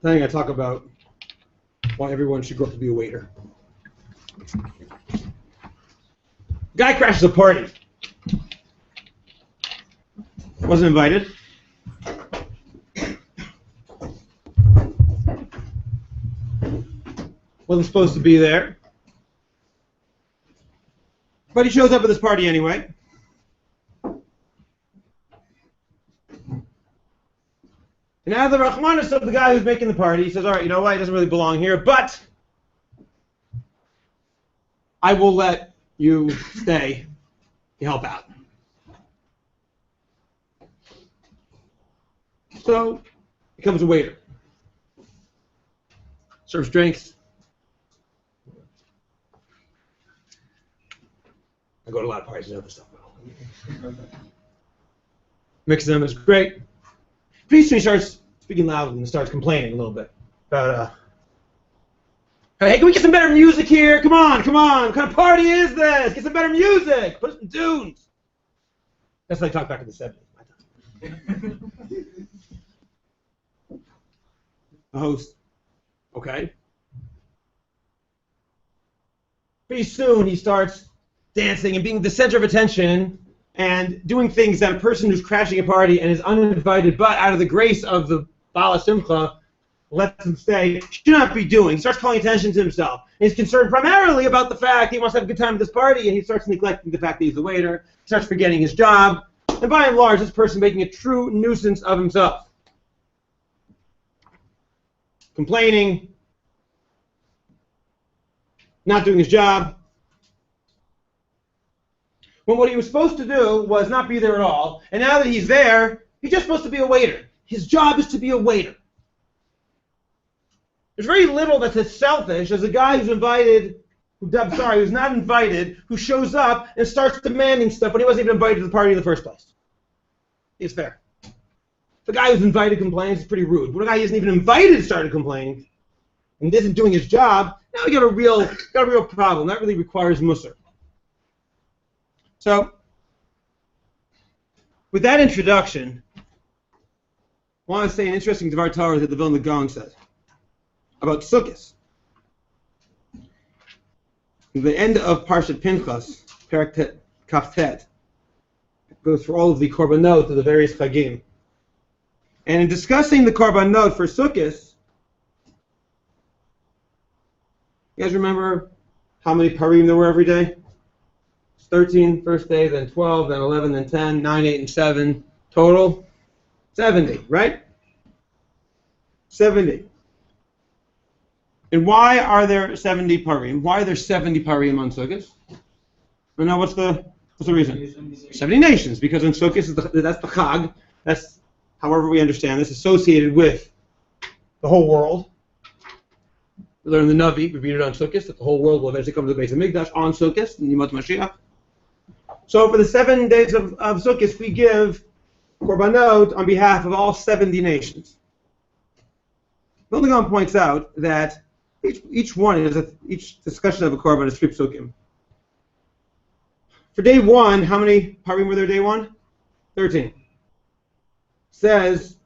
Today I talk about why everyone should grow up to be a waiter. Guy crashes a party. Wasn't invited. Wasn't supposed to be there. But he shows up at this party anyway. And out of the Rahmanis of the guy who's making the party, he says, all right, you know what, he doesn't really belong here, but I will let you stay to help out. So, he becomes a waiter. Serves drinks. I go to a lot of parties and other stuff. Mixes them is great. Pretty soon he starts speaking loud and starts complaining a little bit about, hey, can we get some better music here? Come on, come on. What kind of party is this? Get some better music. Put some tunes. That's like talk back in the 70s. The host, okay. Pretty soon he starts dancing and being the center of attention and doing things that a person who's crashing a party and is uninvited, but out of the grace of the Bala Simcha, lets him stay, should not be doing. He starts calling attention to himself. And he's concerned primarily about the fact he wants to have a good time at this party, and he starts neglecting the fact that he's the waiter, starts forgetting his job, and by and large, this person making a true nuisance of himself. Complaining, not doing his job. When what he was supposed to do was not be there at all, and now that he's there, he's just supposed to be a waiter. His job is to be a waiter. There's very little that's as selfish as a guy who's invited, who's not invited, who shows up and starts demanding stuff when he wasn't even invited to the party in the first place. It's fair. The guy who's invited complains is pretty rude. But a guy who isn't even invited started complaining and isn't doing his job, now we got a real problem. That really requires musar. So, with that introduction, I want to say an interesting Dvar Torah that the Vilna Gaon said about Sukkos. The end of Parshat Pinchas, Perek Kaftet, goes through all of the korbanot of the various chagim. And in discussing the korbanot for Sukkos, you guys remember how many parim there were every day? 13 first day, then 12, then 11, then 10, 9, 8, and 7. Total 70, right? 70. And why are there 70 parim? Why are there 70 parim on Sukkot? Well, now what's the reason? 70 nations, because in Sukkot that's the Chag. That's, however we understand this, associated with the whole world. We learn the Navi, we read it on Sukkot, that the whole world will eventually come to the base of Mikdash on Sukkot, in Yimot Mashiach. So for the 7 days of Sukkot, we give korbanot on behalf of all 70 nations. Vilna Gaon points out that each discussion of a korban is 3 psukim. For day 1, how many parim were there day 1? 13. Says,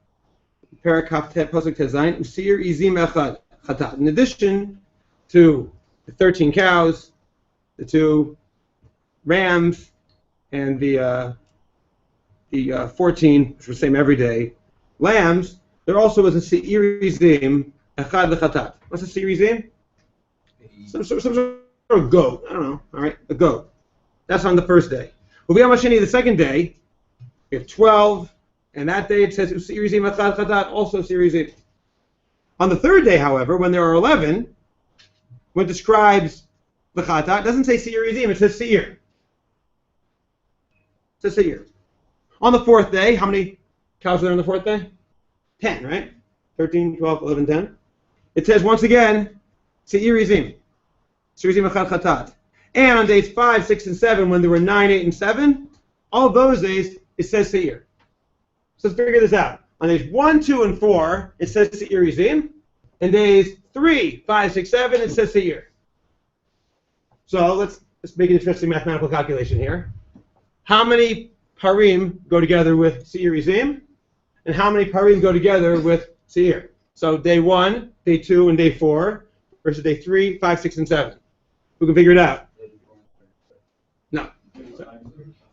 Perek Kaftet Pasuk Tezayin, Usir Izim Echad Chatat. In addition to the 13 cows, the 2 rams, and the 14, which was the same every day, lambs, there also was a Seir Izim Echad Lechatat. What's a Seir Izim? Some sort of goat. I don't know. All right, a goat. That's on the first day. Uviyam Hasheni, the second day, we have 12, and that day it says Seir Izim Echad Chatat, also Seir Izim. On the third day, however, when there are 11, when it describes the Chatat, it doesn't say Seir Izim, it says Seir. says Seir. On the fourth day, how many cows were there on the fourth day? 10, right? 13, 12, 11, 10. It says once again, Seir Yizim. Seir Yizim Echad Chatat. And on days 5, 6, and 7, when there were 9, 8, and 7, all those days, it says Seir. So let's figure this out. On days 1, 2, and 4, it says Seir Yizim. And days 3, 5, 6, 7, it says Seir. So let's make an interesting mathematical calculation here. How many parim go together with Seir Yizim? And how many parim go together with Seir? So day 1, day 2, and day 4 versus day 3, 5, 6, and 7. Who can figure it out? No.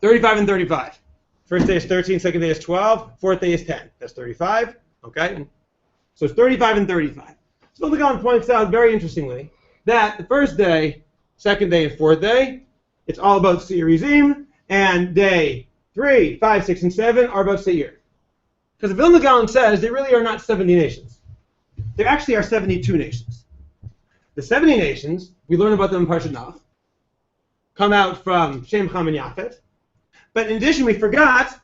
35 and 35. First day is 13, second day is 12, fourth day is 10. That's 35. Okay? So it's 35 and 35. So the Gaon points out very interestingly that the first day, second day, and fourth day, it's all about Seir Yizim, and day 3, 5, 6, and 7 are about Seir. Because the Vilna Gaon says there really are not 70 nations. There actually are 72 nations. The 70 nations, we learn about them in Parshat Nach, come out from Shem, Ham, and Yafet. But in addition, we forgot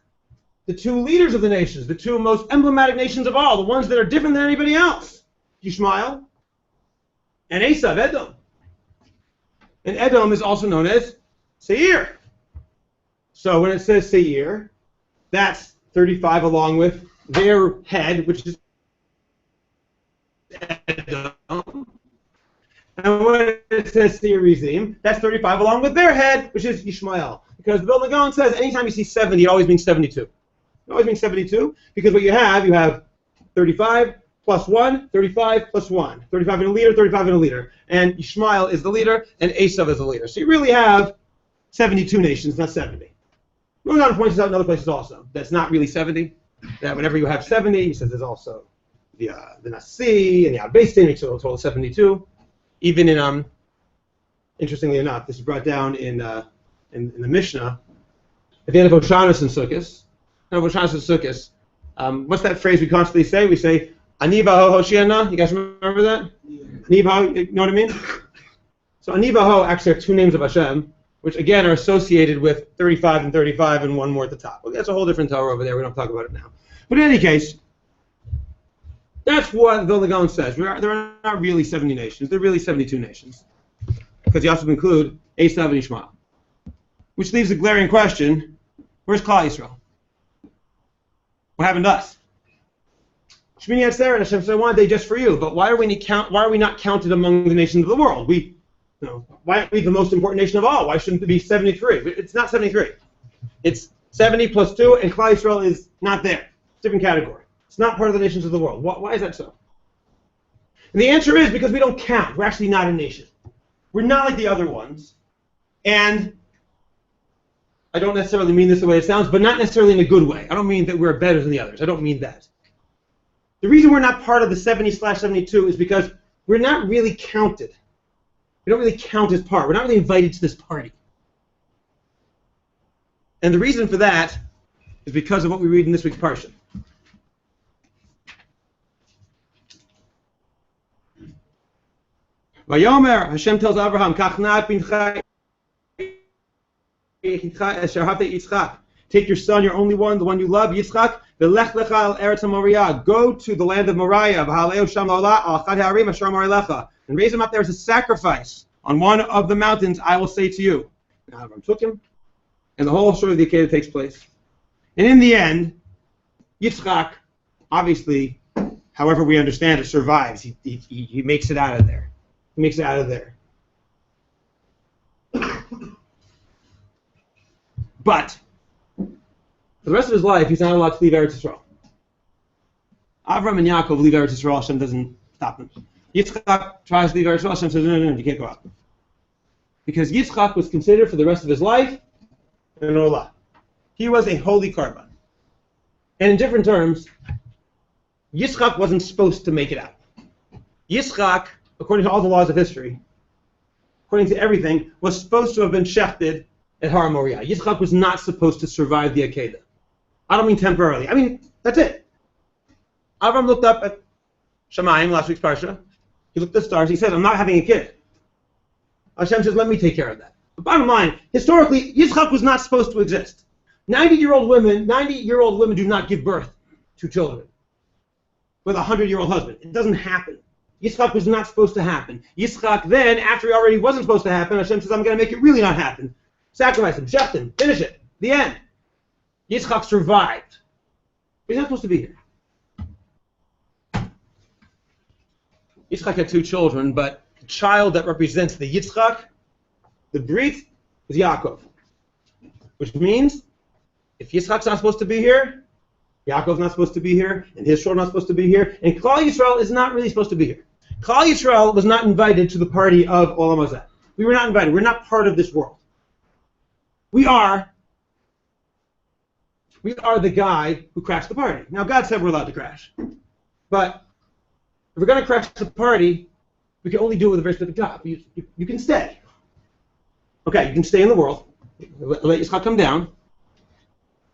the two leaders of the nations, the two most emblematic nations of all, the ones that are different than anybody else. Yishmael and Esav, Edom. And Edom is also known as Seir. So when it says Seir, that's 35 along with their head, which is Edom. And when it says Seir Yizim, that's 35 along with their head, which is Yishmael. Because the Vilna Gaon says anytime you see 70, it always means 72. It always means 72, because what you have 35 plus 1, 35 plus 1. 35 in a leader, 35 in a leader. And Yishmael is the leader, and Esav is the leader. So you really have 72 nations, not 70. Vilna Gaon points out in other places also. That's not really 70. That whenever you have 70, he says there's also the Nasi and the Beis Din, makes a total of 72. Even in, interestingly enough, this is brought down in the Mishnah, at the end of Oshanos and Sukkos. What's that phrase we constantly say? We say, Ani v'ho Hoshiana. You guys remember that? Yeah. Ani v'ho, you know what I mean? So Ani v'ho actually are two names of Hashem, which again are associated with 35 and 35 and one more at the top. Well, that's a whole different Torah over there. We don't talk about it now. But in any case, that's what Vilna Gaon says. There are not really 70 nations. There are really 72 nations. Because you also include Esav and Yishmael. Which leaves a glaring question, where's Klal Yisrael? What happened to us? Shmini Atzeret, Hashem said, I want a day just for you, but why are we not counted among the nations of the world? Why aren't we the most important nation of all? Why shouldn't it be 73? It's not 73. It's 70 plus 2, and Klal Yisrael is not there. Different category. It's not part of the nations of the world. Why is that so? And the answer is because we don't count. We're actually not a nation. We're not like the other ones. And I don't necessarily mean this the way it sounds, but not necessarily in a good way. I don't mean that we're better than the others. I don't mean that. The reason we're not part of the 70/72 is because we're not really counted. We don't really count as part. We're not really invited to this party. And the reason for that is because of what we read in this week's parsha. Vayomer, Hashem tells Abraham, Kach na'at bincha Yitzchak. Take your son, your only one, the one you love, Yitzchak. V'lech lecha al eretz Moriah. Go to the land of Moriah. V'haleo sham la'olah al chad ha'arim asher Moriah lecha. And raise him up there as a sacrifice on one of the mountains. I will say to you. Now Abraham took him, and the whole story of the Akeidat takes place. And in the end, Yitzchak, obviously, however we understand it, survives. He makes it out of there. He makes it out of there. But for the rest of his life, he's not allowed to leave Eretz Yisrael. Avram and Yaakov leave Eretz Yisrael. Hashem doesn't stop them. Yitzchak tries to leave Eretz Yisrael. Hashem says, no, you can't go out. Because Yitzchak was considered for the rest of his life an olah. He was a holy korban. And in different terms, Yitzchak wasn't supposed to make it out. Yitzchak, according to all the laws of history, according to everything, was supposed to have been shechted at Har Moriah. Yitzchak was not supposed to survive the Akeidat. I don't mean temporarily. I mean, that's it. Avram looked up at Shamayim, last week's parsha. He looked at the stars. He said, I'm not having a kid. Hashem says, let me take care of that. But bottom line, historically, Yitzchak was not supposed to exist. 90-year-old women do not give birth to children with a 100-year-old husband. It doesn't happen. Yitzchak was not supposed to happen. Yitzchak then, after he already wasn't supposed to happen, Hashem says, I'm going to make it really not happen. Sacrifice him, shecht him, finish it. The end. Yitzchak survived. But he's not supposed to be here. Yitzchak had 2 children, but the child that represents the Yitzchak, the Brit, is Yaakov. Which means, if Yitzchak's not supposed to be here, Yaakov's not supposed to be here, and his children are not supposed to be here, and Klal Yisrael is not really supposed to be here. Klal Yisrael was not invited to the party of Olam Hazeh. We were not invited. We're not part of this world. We are the guy who crashed the party. Now, God said we're allowed to crash. But if we're going to crash the party, we can only do it with a very specific job. You can stay. Okay, you can stay in the world. Let Yitzchak come down.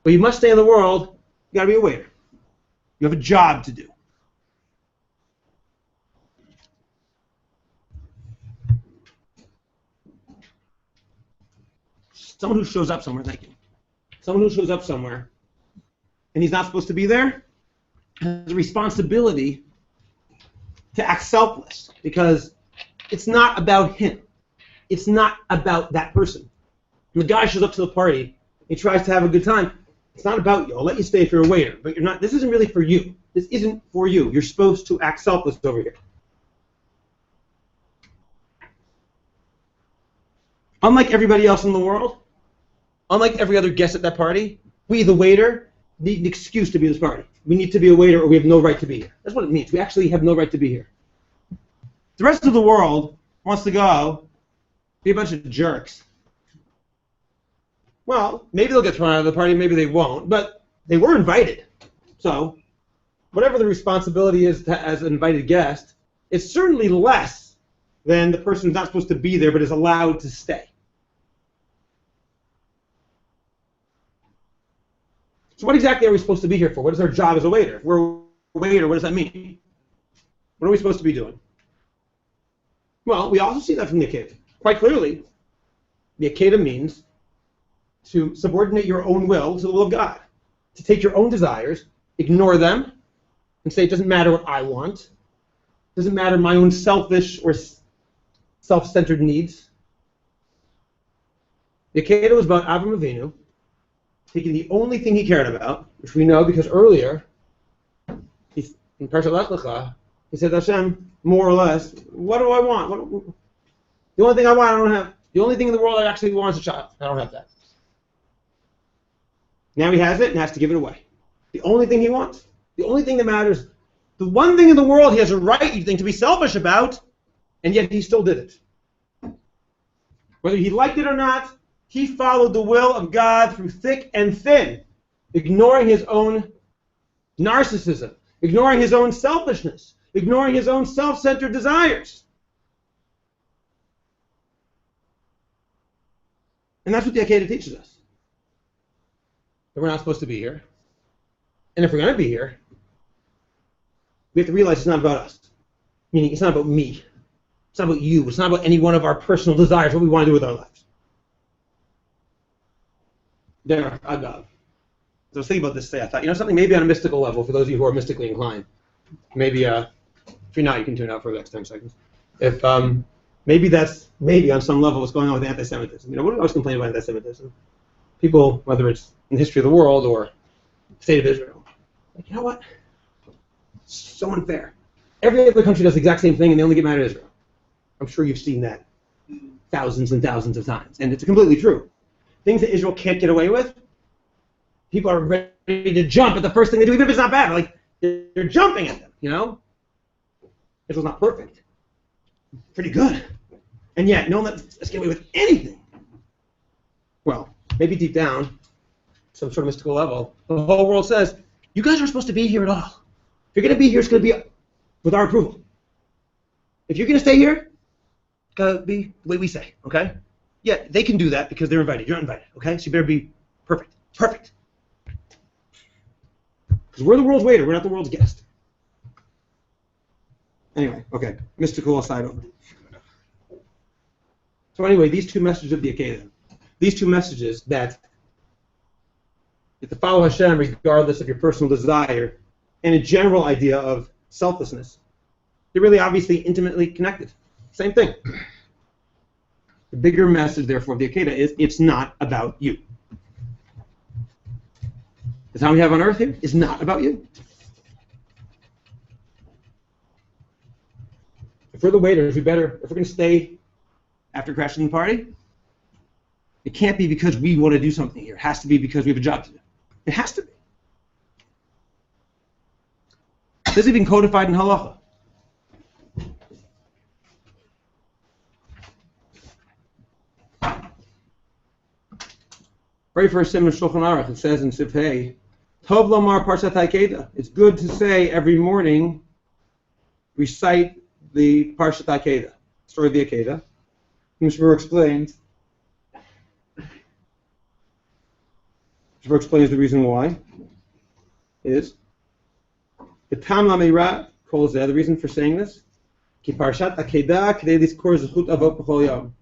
But you must stay in the world. You got to be a waiter. You have a job to do. Someone who shows up somewhere, thank you. Someone who shows up somewhere and he's not supposed to be there has a responsibility to act selfless because it's not about him. It's not about that person. When the guy shows up to the party, he tries to have a good time. It's not about you. I'll let you stay if you're a waiter, but you're not. This isn't really for you. This isn't for you. You're supposed to act selfless over here. Unlike everybody else in the world, unlike every other guest at that party, we, the waiter, need an excuse to be at this party. We need to be a waiter or we have no right to be here. That's what it means. We actually have no right to be here. The rest of the world wants to go be a bunch of jerks. Well, maybe they'll get thrown out of the party, maybe they won't, but they were invited. So, whatever the responsibility is as an invited guest, it's certainly less than the person who's not supposed to be there but is allowed to stay. So what exactly are we supposed to be here for? What is our job as a waiter? If we're a waiter, what does that mean? What are we supposed to be doing? Well, we also see that from the Akeidat. Quite clearly, the Akeidat means to subordinate your own will to the will of God. To take your own desires, ignore them, and say it doesn't matter what I want. It doesn't matter my own selfish or self-centered needs. The Akeidat was about Avram Avinu taking the only thing he cared about, which we know because earlier, in Parshat Lech Lecha, he said, Hashem, more or less, what do I want? The only thing I want, I don't have. The only thing in the world I actually want is a child. I don't have that. Now he has it and has to give it away. The only thing he wants. The only thing that matters. The one thing in the world he has a right, you think, to be selfish about, and yet he still did it. Whether he liked it or not, he followed the will of God through thick and thin, ignoring his own narcissism, ignoring his own selfishness, ignoring his own self-centered desires. And that's what the Akeidat teaches us. That we're not supposed to be here. And if we're going to be here, we have to realize it's not about us. Meaning, it's not about me. It's not about you. It's not about any one of our personal desires, what we want to do with our lives. There, Agav. So I was thinking about this today. I thought, something maybe on a mystical level, for those of you who are mystically inclined. Maybe, if you're not, you can tune out for the next 10 seconds. If, maybe on some level what's going on with anti-Semitism. What do we always complain about anti-Semitism? People, whether it's in the history of the world or the state of Israel, like, you know what? It's so unfair. Every other country does the exact same thing and they only get mad at Israel. I'm sure you've seen that thousands and thousands of times. And it's completely true. Things that Israel can't get away with, people are ready to jump at the first thing they do, even if it's not bad. Like, they're jumping at them, Israel's not perfect. Pretty good. And yet, no one lets us get away with anything. Well, maybe deep down, some sort of mystical level, the whole world says, you guys aren't supposed to be here at all. If you're going to be here, it's going to be with our approval. If you're going to stay here, it's got to be the way we say, okay? Yeah, they can do that because they're invited. You're not invited, okay? So you better be perfect. Perfect. Because we're the world's waiter. We're not the world's guest. Anyway, okay. Mystical aside over. So anyway, these two messages of the Akeidat, these two messages that have to follow Hashem regardless of your personal desire, and a general idea of selflessness. They're really obviously intimately connected. Same thing. The bigger message, therefore, of the Akeidat is it's not about you. The time we have on earth here is not about you. If we're the waiters, if we're going to stay after crashing the party, it can't be because we want to do something here. It has to be because we have a job to do. It has to be. This is even codified in halacha. Very first sim of Shulchan Aruch, it says in Sifhei, Tov Lomar Parshat Akeidat. It's good to say every morning, recite the Parshat Akeidat, story of the Akeidat. Mishmur explains the reason why. Is the Tam Lamira calls the reason for saying this. Ki Parshat Akeidat k'dei lizkor zechut avot b'chol yom.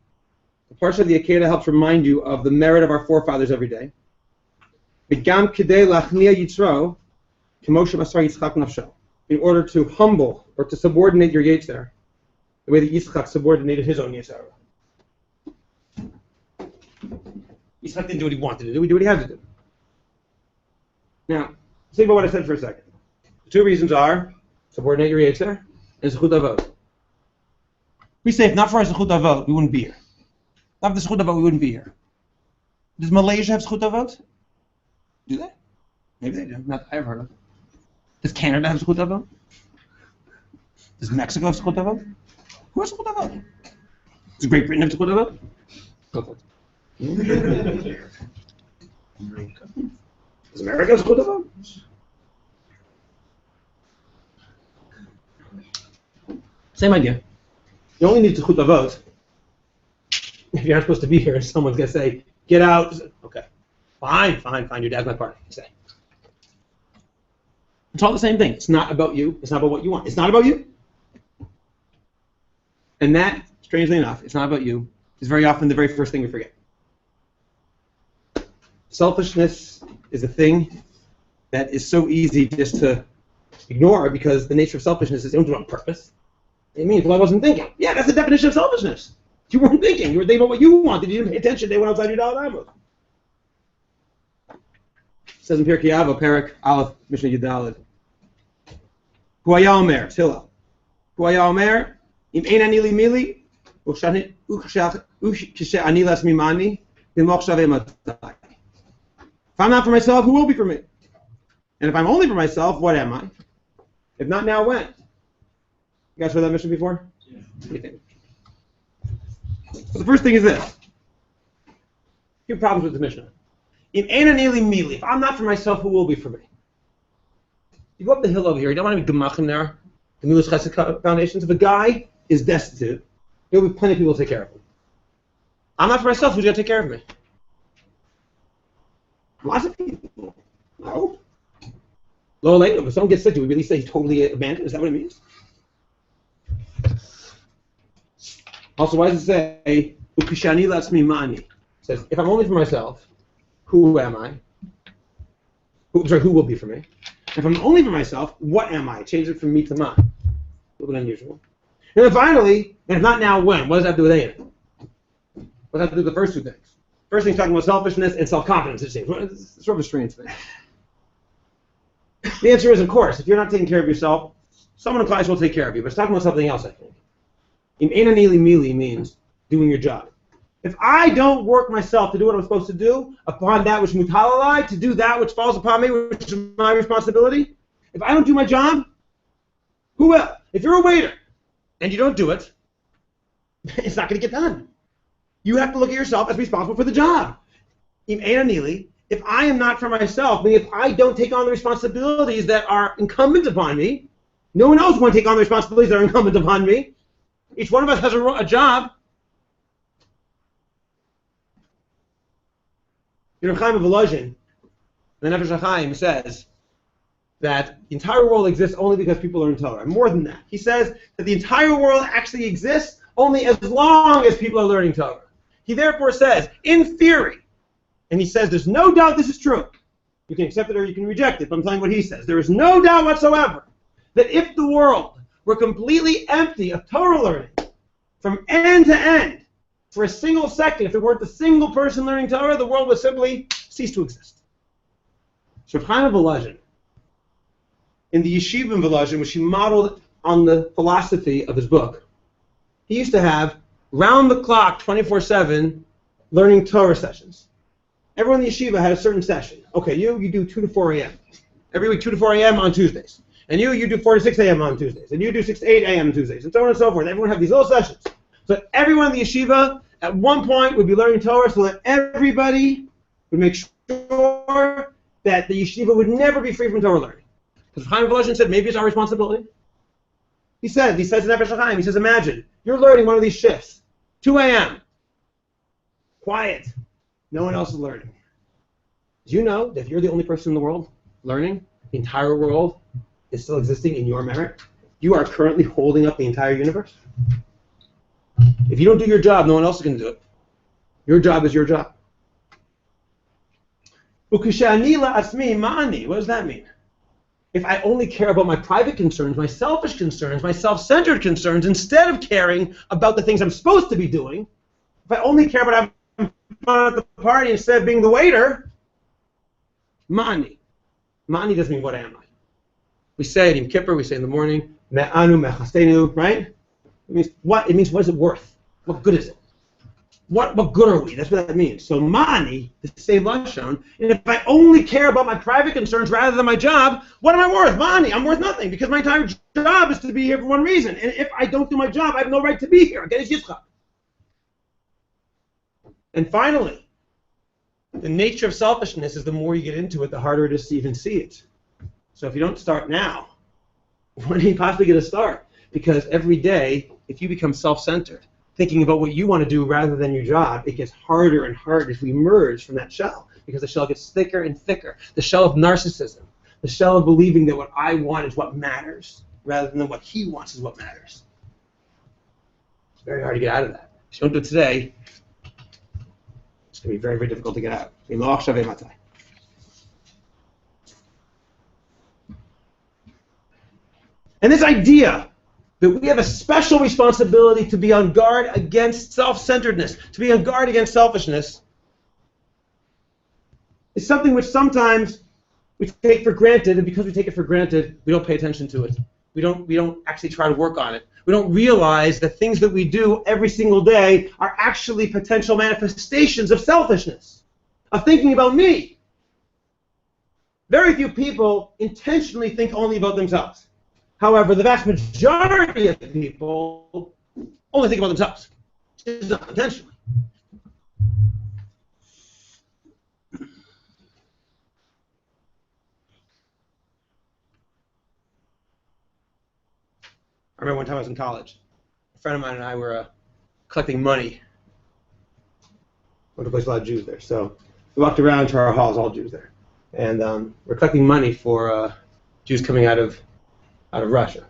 The Parsha of the Akeidat helps remind you of the merit of our forefathers every day. V'gam k'dei lachnia Yitro k'mo shemasar Yitzchak nafsho. In order to humble or to subordinate your Yetzer, the way that Yitzchak subordinated his own Yetzer. Yitzchak didn't do what he wanted to do. He did what he had to do. Now, think about what I said for a second. The two reasons are subordinate your Yetzer and Zechut Avot. We say if not for our Zechut Avot, we wouldn't be here. Not for the Zechut Avot, we wouldn't be here. Does Malaysia have Zechut Avot? Do they? Maybe they do. Not that I've heard of. Does Canada have Zechut Avot? Does Mexico have Zechut Avot? Who has Zechut Avot? Does Great Britain have Zechut Avot? Go for it. Does America have Zechut Avot? Same idea. You only need Zechut Avot if you're not supposed to be here and someone's going to say, get out. Okay. Fine. Your dad's my partner. Say. It's all the same thing. It's not about you. It's not about what you want. It's not about you. And that, strangely enough, it's not about you, is very often the very first thing we forget. Selfishness is a thing that is so easy just to ignore because the nature of selfishness is you don't do it on purpose. It means, well, I wasn't thinking. Yeah, that's the definition of selfishness. You weren't thinking. You were thinking about what you wanted. You didn't pay attention. They went outside your dollar ammo. It says in Pirkei Avos, Perek Aleph, Mishnah Yudalid. Hu haya omer, Tila. Hu haya omer, im ein ani li mili, ukshani las mimani, b'moch shaveh matai. If I'm not for myself, who will be for me? And if I'm only for myself, what am I? If not now, when? You guys heard that mission before? Yeah. What do you think? So the first thing is this. Few problems with the Mishnah. If I'm not for myself, who will be for me? You go up the hill over here, you don't want to be gemachim there, the Milas Chesed foundations. If a guy is destitute, there will be plenty of people to take care of him. I'm not for myself, who's going to take care of me? Lots of people. No. Low later, if someone gets sick, do we really say he's totally abandoned? Is that what it means? Also, why does it say, Ukishani latzmi mani? It says, if I'm only for myself, who am I? Who will be for me? If I'm only for myself, what am I? Change it from me to ma. A little bit unusual. And then finally, and if not now, when? What does that do with anything? What does that do with the first two things? First thing, talking about selfishness and self-confidence, it seems. It's sort of a strange thing. The answer is, of course, if you're not taking care of yourself, someone in class will take care of you. But it's talking about something else, I think. Im einanili mili means doing your job. If I don't work myself to do what I'm supposed to do, upon that which mutal alai, to do that which falls upon me, which is my responsibility, if I don't do my job, who will? If you're a waiter and you don't do it, it's not going to get done. You have to look at yourself as responsible for the job. Im einanili, if I am not for myself, meaning if I don't take on the responsibilities that are incumbent upon me, no one else will take on the responsibilities that are incumbent upon me. Each one of us has a job. Reb Chaim of Volozhin, the Nefesh HaChaim, says that the entire world exists only because people learn Torah. More than that, he says that the entire world actually exists only as long as people are learning Torah. He therefore says, in theory, and he says there's no doubt this is true, You can accept it or you can reject it, but I'm telling you what he says. There is no doubt whatsoever that if the world were completely empty of Torah learning from end to end for a single second, if there weren't a single person learning Torah, the world would simply cease to exist. So Reb Chaim of Volozhin, in the yeshiva in Volozhin, which he modeled on the philosophy of his book, he used to have round-the-clock, 24/7 learning Torah sessions. Everyone in the yeshiva had a certain session. Okay, you do 2 to 4 a.m. Every week, 2 to 4 a.m. on Tuesdays. And you do 4 to 6 a.m. on Tuesdays. And you do 6 to 8 a.m. on Tuesdays. And so on and so forth. Everyone had these little sessions. So everyone in the yeshiva at one point would be learning Torah so that everybody would make sure that the yeshiva would never be free from Torah learning. Because Chaim Volozhin said, maybe it's our responsibility. He says in Nefesh HaChaim, he says, imagine, you're learning one of these shifts, 2 a.m., quiet, no one else is learning. Do you know that if you're the only person in the world learning, the entire world is still existing in your merit? You are currently holding up the entire universe. If you don't do your job, no one else is going to do it. Your job is your job. Ukishani la'atzmi ma'ani. What does that mean? If I only care about my private concerns, my selfish concerns, my self-centered concerns, instead of caring about the things I'm supposed to be doing, if I only care about having fun at the party instead of being the waiter, ma'ani. Ma'ani doesn't mean what am I. We say it in Kippur, we say in the morning, me'anu me'chastenu, right? It means what is it worth? What good is it? What good are we? That's what that means. So ma'ani, the same lashon, and if I only care about my private concerns rather than my job, what am I worth? Ma'ani, I'm worth nothing because my entire job is to be here for one reason. And if I don't do my job, I have no right to be here. Again, it's Yitzchak. And finally, the nature of selfishness is the more you get into it, the harder it is to even see it. So if you don't start now, when are you possibly going to start? Because every day, if you become self-centered, thinking about what you want to do rather than your job, it gets harder and harder to emerge from that shell, because the shell gets thicker and thicker. The shell of narcissism, the shell of believing that what I want is what matters, rather than what he wants is what matters. It's very hard to get out of that. If you don't do it today, it's going to be very, very difficult to get out. And this idea that we have a special responsibility to be on guard against self-centeredness, to be on guard against selfishness, is something which sometimes we take for granted, and because we take it for granted, we don't pay attention to it. We don't actually try to work on it. We don't realize that things that we do every single day are actually potential manifestations of selfishness, of thinking about me. Very few people intentionally think only about themselves. However, the vast majority of people only think about themselves. It's not intentionally. I remember one time I was in college. A friend of mine and I were collecting money. Went to a place with a lot of Jews there. So we walked around to our halls, all Jews there. And we're collecting money for Jews coming out of Russia,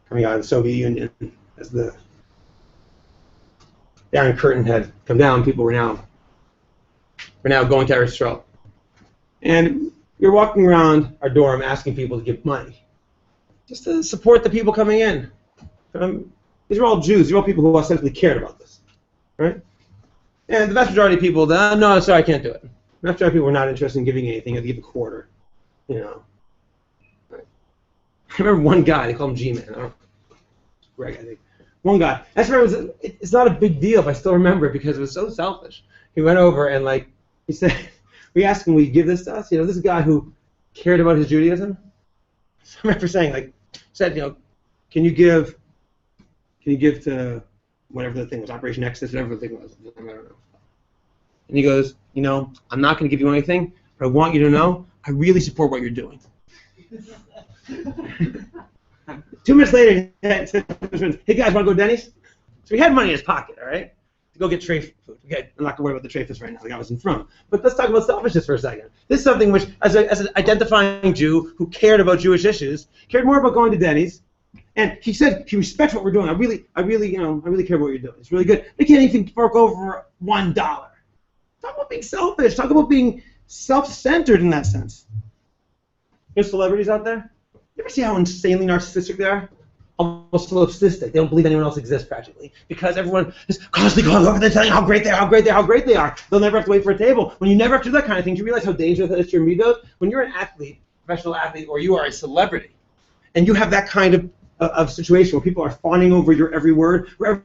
coming out of the Soviet Union. As the Iron Curtain had come down, people were now going to Eretz Yisrael. And we were walking around our dorm asking people to give money, just to support the people coming in. These are all Jews. These are all people who ostensibly cared about this, right? And the vast majority of people, no, sorry, I can't do it. The vast majority of people were not interested in giving anything. They'd give a quarter, you know. I remember one guy, they call him G-Man. I don't know. Greg, I think. One guy. I just remember it's not a big deal, but I still remember it because it was so selfish. He went over and he said, we asked him, will you give this to us? You know, this is a guy who cared about his Judaism. So I remember saying, said, can you give to whatever the thing was, Operation Exodus, whatever the thing was. I don't know. And he goes, I'm not going to give you anything, but I want you to know I really support what you're doing. 2 minutes later, he said to his friends, hey guys, want to go to Denny's? So he had money in his pocket, all right, to go get tray food. Okay, I'm not going to worry about the tray food right now, the guy was in front. But let's talk about selfishness for a second. This is something which, as an identifying Jew who cared about Jewish issues, cared more about going to Denny's. And he said he respects what we're doing. I really care about what you're doing. It's really good. They can't even fork over $1. Talk about being selfish. Talk about being self-centered in that sense. There's celebrities out there. You ever see how insanely narcissistic they are? Almost solipsistic. They don't believe anyone else exists practically because everyone is constantly going over there telling how great they are, how great they are, how great they are. They'll never have to wait for a table. When you never have to do that kind of thing, do you realize how dangerous that is to your midot? When you're an athlete, professional athlete, or you are a celebrity, and you have that kind of situation where people are fawning over your every word, where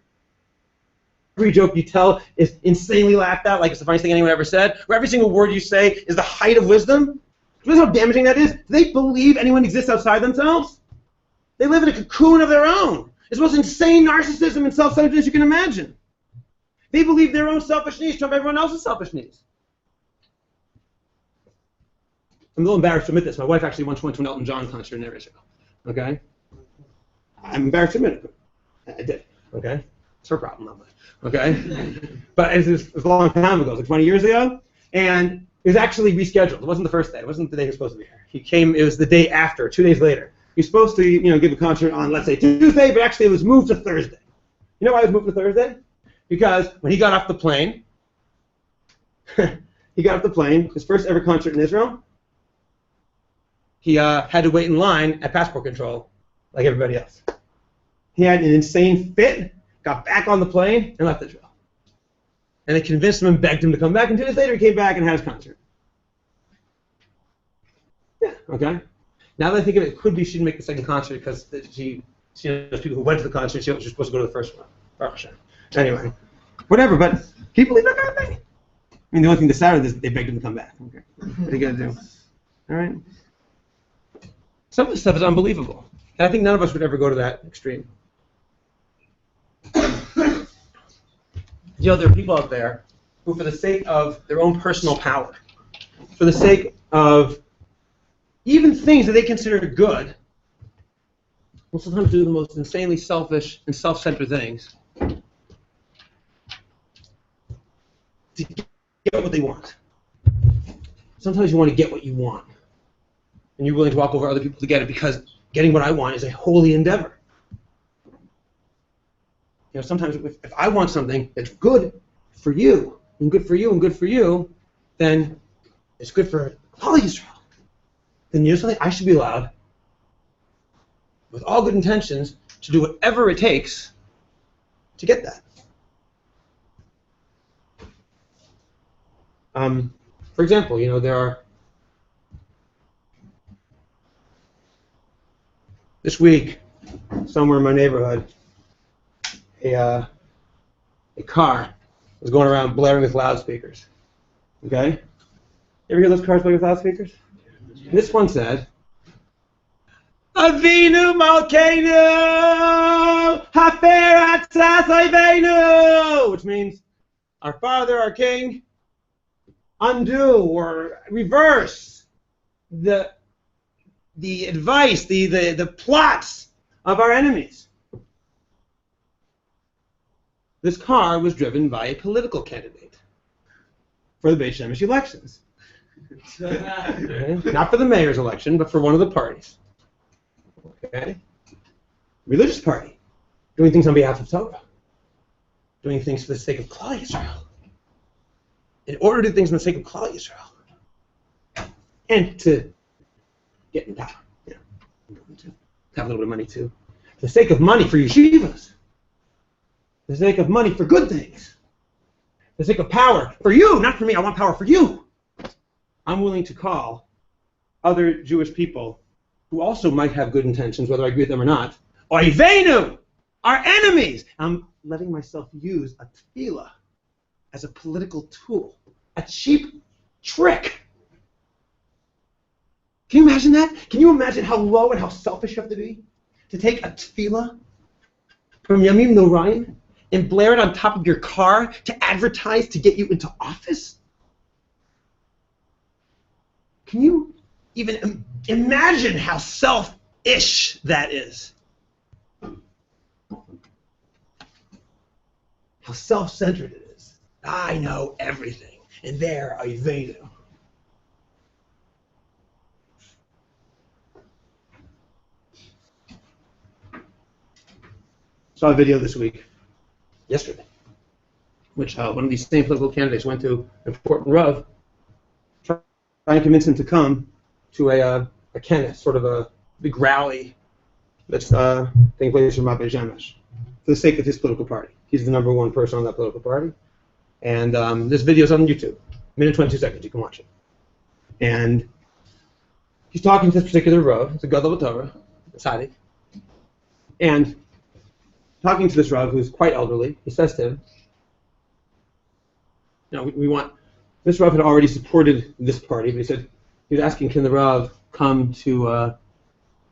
every joke you tell is insanely laughed at, like it's the funniest thing anyone ever said, where every single word you say is the height of wisdom. Do you know how damaging that is? Do they believe anyone exists outside themselves? They live in a cocoon of their own. It's the most insane narcissism and self-centeredness you can imagine. They believe their own selfish needs trump everyone else's selfish needs. I'm a little embarrassed to admit this. My wife actually once went to an Elton John concert in Israel. Okay? I'm embarrassed to admit it. I did. Okay? It's her problem, not mine. Okay? But it was a long time ago. It was like 20 years ago. And it was actually rescheduled. It wasn't the first day. It wasn't the day he was supposed to be here. He came, it was the day after, 2 days later. He was supposed to, give a concert on, let's say, Tuesday, but actually it was moved to Thursday. You know why it was moved to Thursday? Because when he got off the plane, his first ever concert in Israel, he had to wait in line at passport control like everybody else. He had an insane fit, got back on the plane, and left Israel. And they convinced him and begged him to come back, and 2 days later he came back and had his concert. Yeah, okay? Now that I think of it, it could be she didn't make the second concert because she knows people who went to the concert, she was supposed to go to the first one. Anyway, whatever, but people believe that kind of thing. I mean, the only thing that's sad is they begged him to come back. Okay. What are you going to do? All right? Some of this stuff is unbelievable. And I think none of us would ever go to that extreme. There are people out there who, for the sake of their own personal power, for the sake of even things that they consider good, will sometimes do the most insanely selfish and self-centered things to get what they want. Sometimes you want to get what you want, and you're willing to walk over other people to get it because getting what I want is a holy endeavor. Sometimes if I want something that's good for you, and good for you, and good for you, then it's good for all Israel. Then you know something? I should be allowed, with all good intentions, to do whatever it takes to get that. For example, there are this week somewhere in my neighborhood, a car was going around blaring with loudspeakers. Okay? You ever hear those cars play with loudspeakers? This one said, Avinu Malkeinu, Hafer Atzas Oivenu, which means, our Father, our King, undo or reverse the advice, the plots of our enemies. This car was driven by a political candidate for the Beit Shemesh elections. Okay. Not for the mayor's election, but for one of the parties. Okay? Religious party. Doing things on behalf of Torah. Doing things for the sake of Klal Yisrael. In order to do things for the sake of Klal Yisrael. And to get in power. Yeah. To have a little bit of money too. For the sake of money for yeshivas. For the sake of money for good things. For the sake of power for you, not for me. I want power for you. I'm willing to call other Jewish people who also might have good intentions, whether I agree with them or not, Oivenu, our enemies. I'm letting myself use a tefillah as a political tool, a cheap trick. Can you imagine that? Can you imagine how low and how selfish you have to be to take a tefillah from Yamim Noraim and blare it on top of your car to advertise to get you into office? Can you even imagine how selfish that is? How self-centered it is. I know everything, and there I evade it. Saw a video this week, yesterday, which one of these same political candidates went to an important Rav, trying to convince him to come to a kenes, sort of a big rally that's taking place in Rabbi Shemesh for the sake of his political party. He's the #1 person on that political party. And this video's on YouTube, minute 22 seconds, you can watch it. And he's talking to this particular Rav, it's a Gadol Torah, a tzaddik, and talking to this Rav who's quite elderly, he says to him, we want, this Rav had already supported this party, but he was asking, can the Rav come to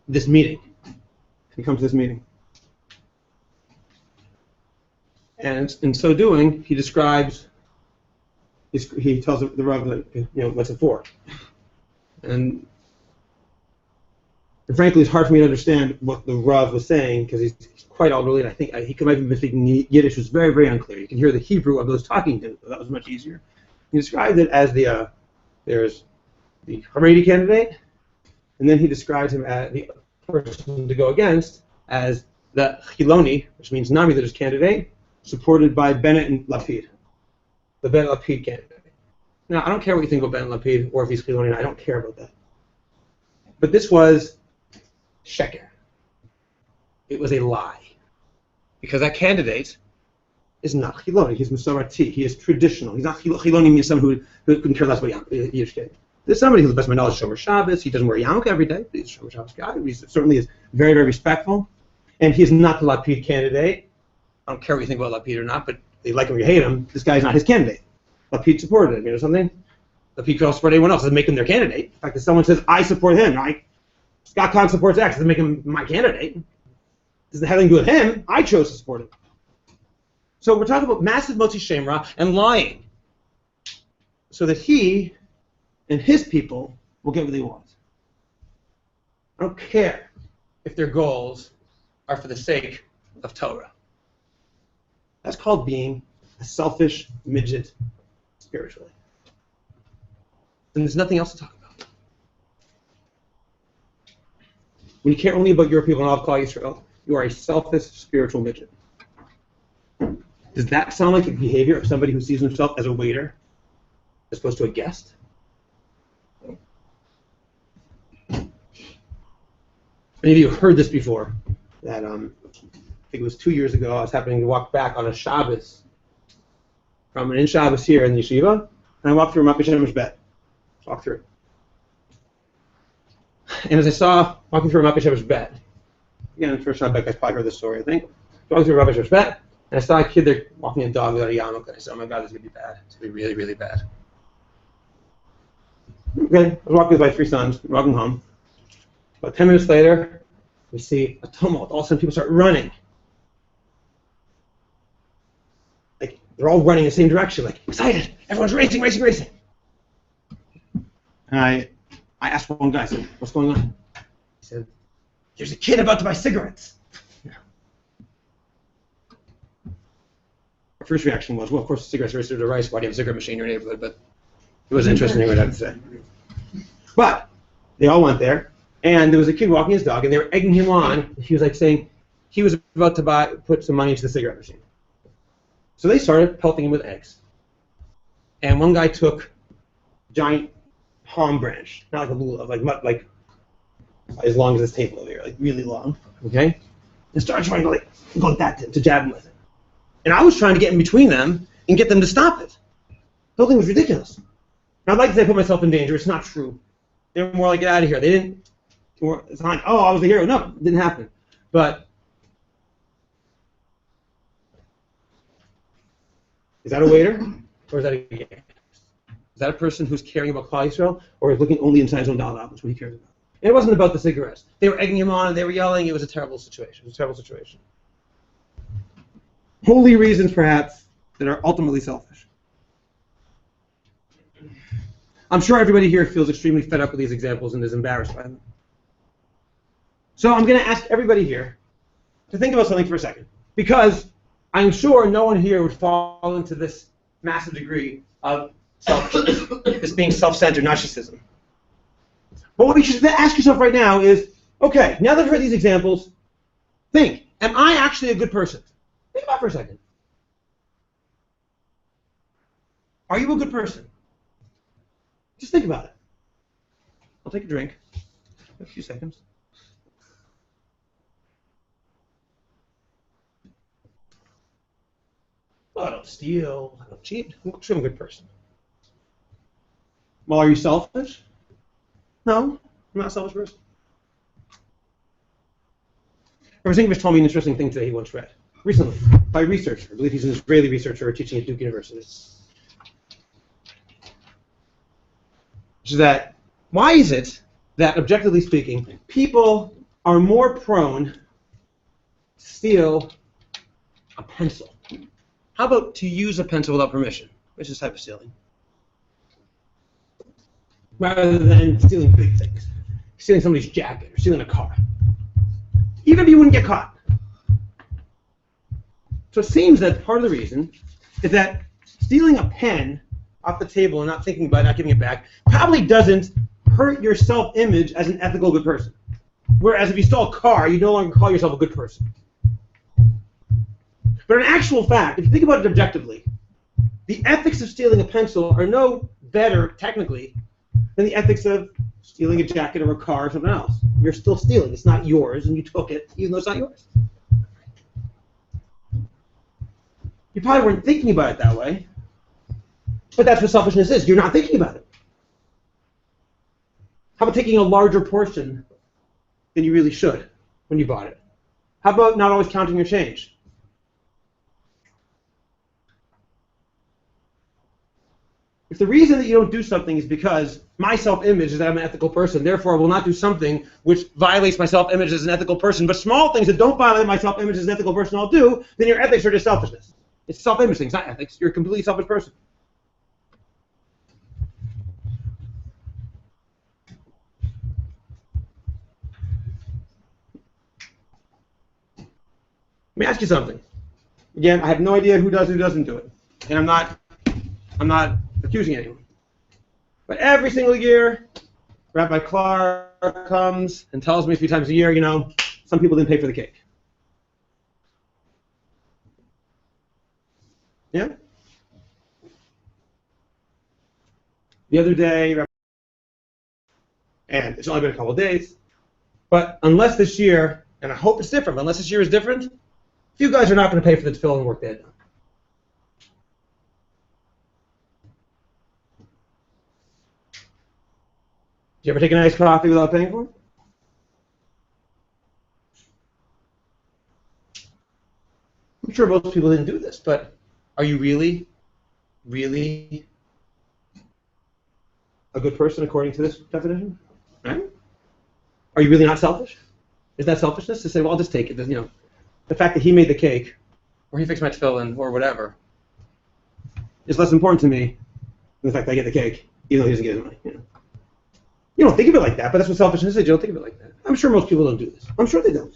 this meeting? Can he come to this meeting? And in so doing, he describes, he tells the Rav, what's it for? And frankly, it's hard for me to understand what the Rav was saying because he's quite elderly, and I think he might have been speaking Yiddish. It was very, very unclear. You can hear the Hebrew of those talking to him, so that was much easier. He described it as there's the Haredi candidate, and then he describes him as the person to go against as the Chiloni, which means non-religious candidate, supported by Bennett and Lapid, the Bennett Lapid candidate. Now, I don't care what you think about Bennett Lapid or if he's Chiloni. I don't care about that. But this was sheker. It was a lie. Because that candidate is not Chiloni. He's Masorati. He is traditional. He's not Chiloni means someone who couldn't care less about Yiddishkeit. There's somebody who, to the best of my knowledge, is Shomer Shabbos. He doesn't wear yarmulke every day, but he's a Shomer Shabbos guy. He certainly is very, very respectful. And he's not the Lapid candidate. I don't care what you think about Lapid or not, but you like him or you hate him, this guy's not his candidate. Lapid supported him. You know something? Lapid could also support anyone else. It doesn't make him their candidate. In fact, if someone says, I support him, right? Scott Conn supports X, doesn't make him my candidate. It doesn't have anything to do with him. I chose to support him. So we're talking about massive motzi shemra and lying so that he and his people will get what they want. I don't care if their goals are for the sake of Torah. That's called being a selfish midget spiritually. And there's nothing else to talk about. When you care only about your people and all of Klal Yisrael, you are a selfish spiritual midget. Does that sound like the behavior of somebody who sees himself as a waiter as opposed to a guest? Many of you have heard this before, that I think it was 2 years ago, I was happening to walk back on a Shabbos from an in Shabbos here in the yeshiva, and I walked through Rabbi Shemesh's bed. Walked through. And as I saw walking through Rabbi Shemesh's bed, again, the first time back, I probably heard this story, I think. Walking through Rabbi Shemesh's bed, and I saw a kid there walking a dog without a yarmulke, and I said, oh my God, this is going to be bad. It's going to be really, really bad. Okay, I was walking with my 3 sons, walking home. About 10 minutes later, we see a tumult. All of a sudden, people start running. Like, they're all running in the same direction, like, excited. Everyone's racing, racing, racing. And I asked one guy, I said, what's going on? He said, there's a kid about to buy cigarettes. Yeah. Our first reaction was, well, of course, cigarettes are registered to rice. Why do you have a cigarette machine in your neighborhood? But it was interesting what I had to say. But they all went there. And there was a kid walking his dog, and they were egging him on. He was like saying he was about to put some money into the cigarette machine. So they started pelting him with eggs. And one guy took a giant palm branch, not like a lulav, like as long as this table over here, like really long, okay? And started trying to go like that to jab him with it. And I was trying to get in between them and get them to stop it. The whole thing was ridiculous. And I'd like to say I put myself in danger. It's not true. They were more like, get out of here. They didn't. It's not like, oh, I was the hero. No, it didn't happen. But is that a waiter, or is that a guest? Is that a person who's caring about Klal Yisrael, or is looking only inside his own dollar? That's what he cares about. And it wasn't about the cigarettes. They were egging him on, and they were yelling. It was a terrible situation. It was a terrible situation. Holy reasons, perhaps, that are ultimately selfish. I'm sure everybody here feels extremely fed up with these examples and is embarrassed by them. So I'm going to ask everybody here to think about something for a second, because I'm sure no one here would fall into this massive degree of this being self-centered narcissism. But what you should ask yourself right now is, okay, now that I've heard these examples, think, am I actually a good person? Think about it for a second. Are you a good person? Just think about it. I'll take a drink. A few seconds. Well, I don't steal. I don't cheat. I'm a good person. Well, are you selfish? No, I'm not a selfish person. Rabbi Zinkovich told me an interesting thing today he once read. Recently, by a researcher. I believe he's an Israeli researcher teaching at Duke University. Which is that, why is it that, objectively speaking, people are more prone to steal a pencil? How about to use a pencil without permission, which is a type of stealing, rather than stealing big things, stealing somebody's jacket or stealing a car, even if you wouldn't get caught. So it seems that part of the reason is that stealing a pen off the table and not thinking about it, not giving it back, probably doesn't hurt your self-image as an ethical good person. Whereas if you stole a car, you no longer call yourself a good person. But in actual fact, if you think about it objectively, the ethics of stealing a pencil are no better, technically, than the ethics of stealing a jacket or a car or something else. You're still stealing. It's not yours, and you took it, even though it's not yours. You probably weren't thinking about it that way, but that's what selfishness is. You're not thinking about it. How about taking a larger portion than you really should when you bought it? How about not always counting your change? If the reason that you don't do something is because my self-image is that I'm an ethical person, therefore I will not do something which violates my self-image as an ethical person, but small things that don't violate my self-image as an ethical person I'll do, then your ethics are just selfishness. It's self-image things, not ethics. You're a completely selfish person. Let me ask you something. Again, I have no idea who does and who doesn't do it. And I'm not accusing anyone. But every single year, Rabbi Clark comes and tells me a few times a year, some people didn't pay for the cake. Yeah? The other day, and it's only been a couple of days, but unless this year, and I hope it's different, but unless this year is different, you guys are not going to pay for the tefillin work they had done. Did you ever take an iced coffee without paying for it? I'm sure most people didn't do this, but are you really, really a good person according to this definition? Right? Are you really not selfish? Is that selfishness to say, well, I'll just take it? The fact that he made the cake, or he fixed my tefillin, or whatever, is less important to me than the fact that I get the cake, even though he doesn't get his money. You don't think of it like that, but that's what selfishness is. You don't think of it like that. I'm sure most people don't do this. I'm sure they don't.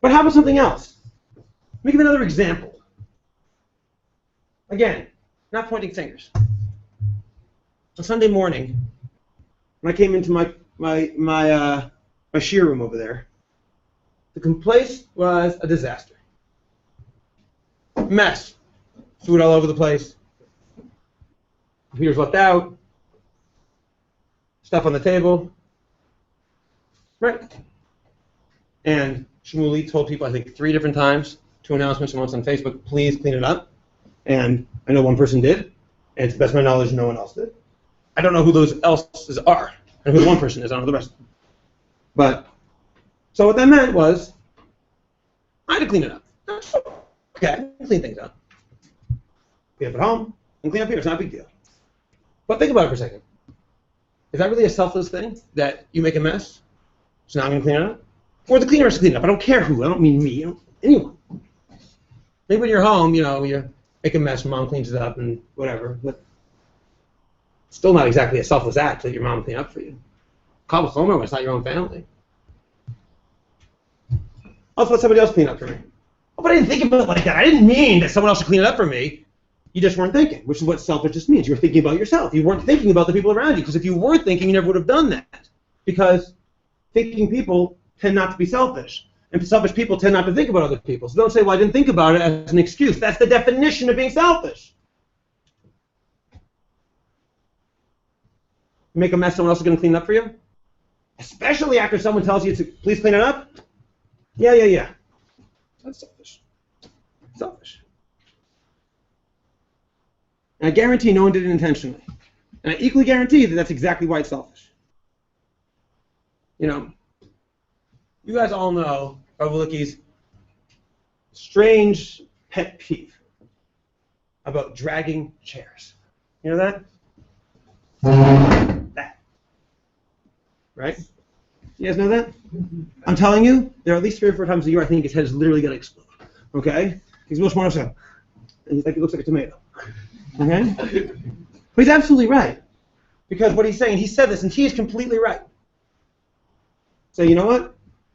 But how about something else? Let me give another example. Again, not pointing fingers. On Sunday morning, when I came into my shear room over there, the place was a disaster. Mess. Food all over the place. Computers left out. Stuff on the table. Right. And Shmuley told people, I think 3 different times, 2 announcements and once on Facebook, please clean it up. And I know one person did, and to the best of my knowledge, no one else did. I don't know who those else's are, and who the one person is. I don't know the rest. But, so what that meant was, I had to clean it up. Okay, I can clean things up. Clean up at home, and clean up here. It's not a big deal. But think about it for a second. Is that really a selfless thing, that you make a mess, so now I'm going to clean it up? Or the cleaner has to clean it up. I don't care who. I don't mean me. Anyone. Maybe when you're home, you make a mess, mom cleans it up, and whatever. But it's still not exactly a selfless act that your mom clean up for you. Call home when it's not your own family. I'll let somebody else clean up for me. Oh, but I didn't think of it like that. I didn't mean that someone else should clean it up for me. You just weren't thinking, which is what selfishness means. You were thinking about yourself. You weren't thinking about the people around you, because if you were thinking, you never would have done that. Because thinking people tend not to be selfish, and selfish people tend not to think about other people. So don't say, well, I didn't think about it as an excuse. That's the definition of being selfish. You make a mess, someone else is going to clean it up for you? Especially after someone tells you to please clean it up? Yeah. That's selfish. Selfish. And I guarantee no one did it intentionally. And I equally guarantee that that's exactly why it's selfish. You know, you guys all know Ravulicki's strange pet peeve about dragging chairs. You know that? That. Right? You guys know that? I'm telling you, there are at least 3 or 4 times a year I think his head is literally going to explode. Okay? He's real smart, and he's like, it looks like a tomato. Okay? But he's absolutely right. Because what he's saying, he said this, and he is completely right. So you know what?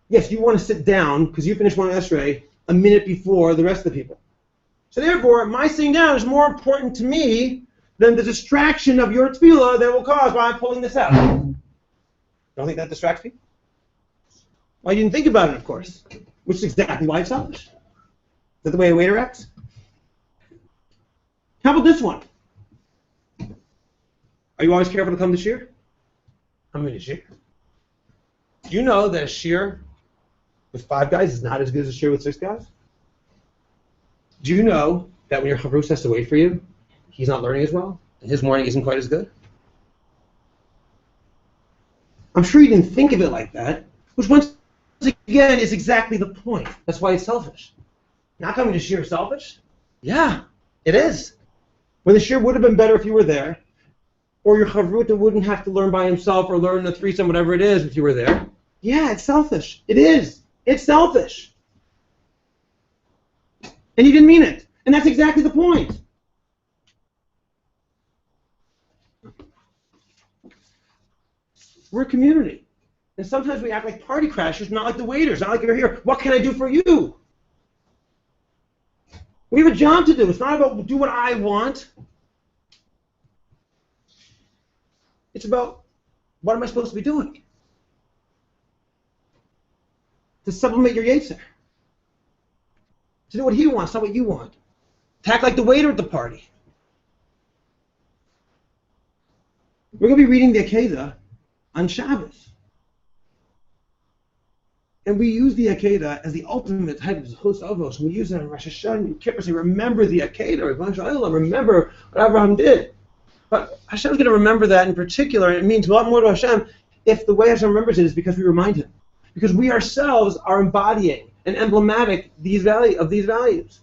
Yes, you want to sit down because you finished one esrei a minute before the rest of the people. So therefore, my sitting down is more important to me than the distraction of your tefillah that will cause why I'm pulling this out. Don't think that distracts me? Well, you didn't think about it, of course, which is exactly why it's selfish. Is that the way a waiter acts? How about this one? Are you always careful to come to shir? I'm in a shir. Do you know that a shir with 5 guys is not as good as a shir with 6 guys? Do you know that when your chavrus has to wait for you, he's not learning as well, and his morning isn't quite as good? I'm sure you didn't think of it like that, which once again is exactly the point. That's why it's selfish. Not coming to shir is selfish? Yeah, it is. When the shir would have been better if you were there, or your chavruta wouldn't have to learn by himself or learn the threesome, whatever it is, if you were there. Yeah, it's selfish. It is. It's selfish. And you didn't mean it. And that's exactly the point. We're a community. And sometimes we act like party crashers, not like the waiters, not like you're here. What can I do for you? We have a job to do. It's not about do what I want. It's about what am I supposed to be doing? To supplement your yetzer. To do what he wants, not what you want. To act like the waiter at the party. We're going to be reading the Akeidat on Shabbos. And we use the Akeidat as the ultimate type of Zechus Avos. We use it on Rosh Hashanah and Kippur. So remember the Akeidat. Remember what Abraham did. But Hashem's going to remember that in particular, and it means a lot more to Hashem if the way Hashem remembers it is because we remind him. Because we ourselves are embodying and emblematic of these values.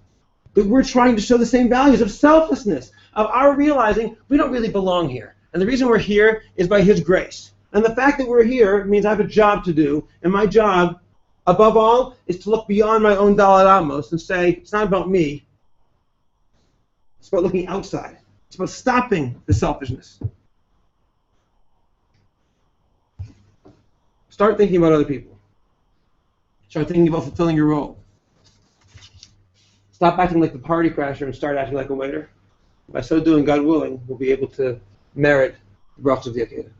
That we're trying to show the same values of selflessness, of our realizing we don't really belong here. And the reason we're here is by his grace. And the fact that we're here means I have a job to do, and my job, above all, is to look beyond my own Dalet Amos and say, it's not about me. It's about looking outside. It's about stopping the selfishness. Start thinking about other people. Start thinking about fulfilling your role. Stop acting like the party crasher and start acting like a waiter. By so doing, God willing, we'll be able to merit the brachos of the Akeidat.